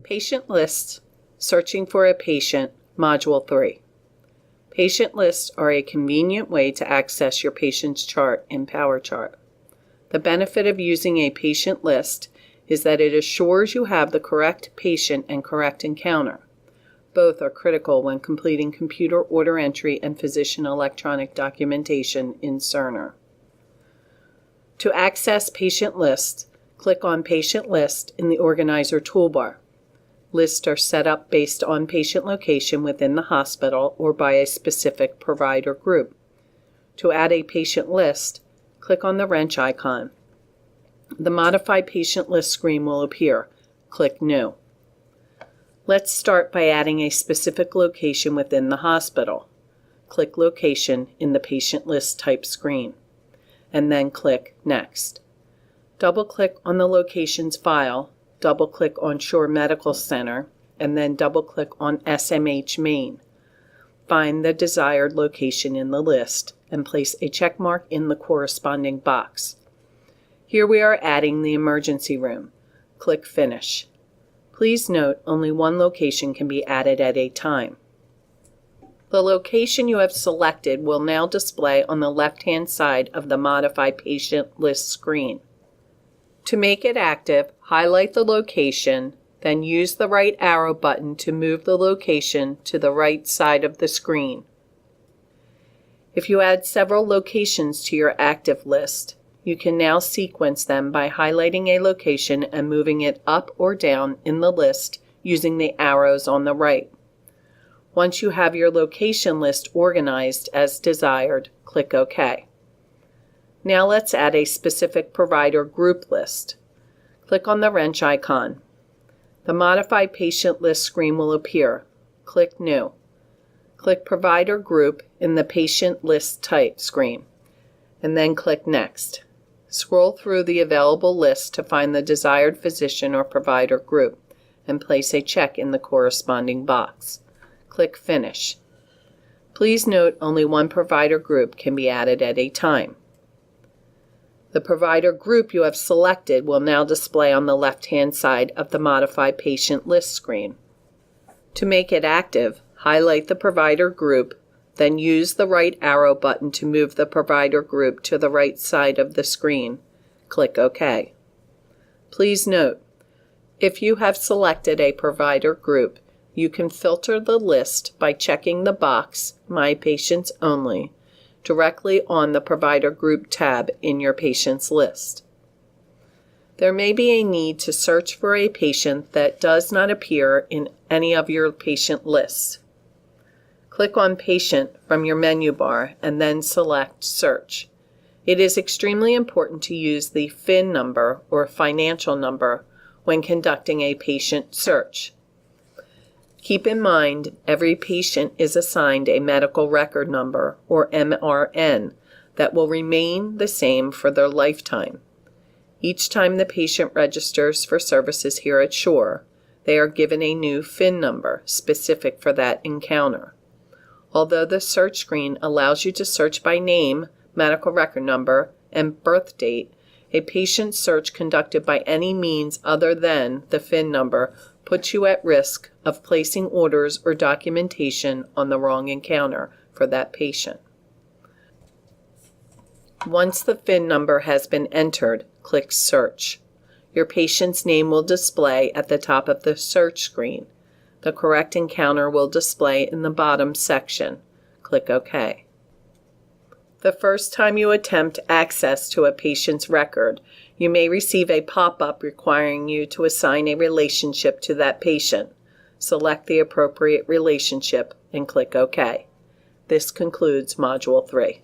Patient Lists, Searching for a Patient, Module 3. Patient lists are a convenient way to access your patient's chart in PowerChart. The benefit of using a patient list is that it assures you have the correct patient and correct encounter. Both are critical when completing computer order entry and physician electronic documentation in Cerner. To access patient lists, click on Patient List in the Organizer toolbar. Lists are set up based on patient location within the hospital or by a specific provider group. To add a patient list, click on the wrench icon. The Modify Patient List screen will appear. Click New. Let's start by adding a specific location within the hospital. Click Location in the Patient List Type screen, and then click Next. Double-click on the location's file, double-click on Shore Medical Center, and then double-click on SMH Main. Find the desired location in the list and place a check mark in the corresponding box. Here we are adding the emergency room. Click Finish. Please note only one location can be added at a time. The location you have selected will now display on the left-hand side of the Modify Patient List screen. To make it active, highlight the location, then use the right arrow button to move the location to the right side of the screen. If you add several locations to your active list, you can now sequence them by highlighting a location and moving it up or down in the list using the arrows on the right. Once you have your location list organized as desired, click OK. Now let's add a specific provider group list. Click on the wrench icon. The Modify Patient List screen will appear. Click New. Click Provider Group in the Patient List Type screen, and then click Next. Scroll through the available list to find the desired physician or provider group, and place a check in the corresponding box. Click Finish. Please note only one provider group can be added at a time. The provider group you have selected will now display on the left-hand side of the Modify Patient List screen. To make it active, highlight the provider group, then use the right arrow button to move the provider group to the right side of the screen. Click OK. Please note, if you have selected a provider group, you can filter the list by checking the box My Patients Only directly on the Provider Group tab in your patient's list. There may be a need to search for a patient that does not appear in any of your patient lists. Click on Patient from your menu bar and then select Search. It is extremely important to use the FIN number or financial number when conducting a patient search. Keep in mind, every patient is assigned a medical record number, or MRN, that will remain the same for their lifetime. Each time the patient registers for services here at Shore, they are given a new FIN number specific for that encounter. Although the search screen allows you to search by name, medical record number, and birth date, a patient search conducted by any means other than the FIN number puts you at risk of placing orders or documentation on the wrong encounter for that patient. Once the FIN number has been entered, click Search. Your patient's name will display at the top of the search screen. The correct encounter will display in the bottom section. Click OK. The first time you attempt access to a patient's record, you may receive a pop-up requiring you to assign a relationship to that patient. Select the appropriate relationship and click OK. This concludes Module 3.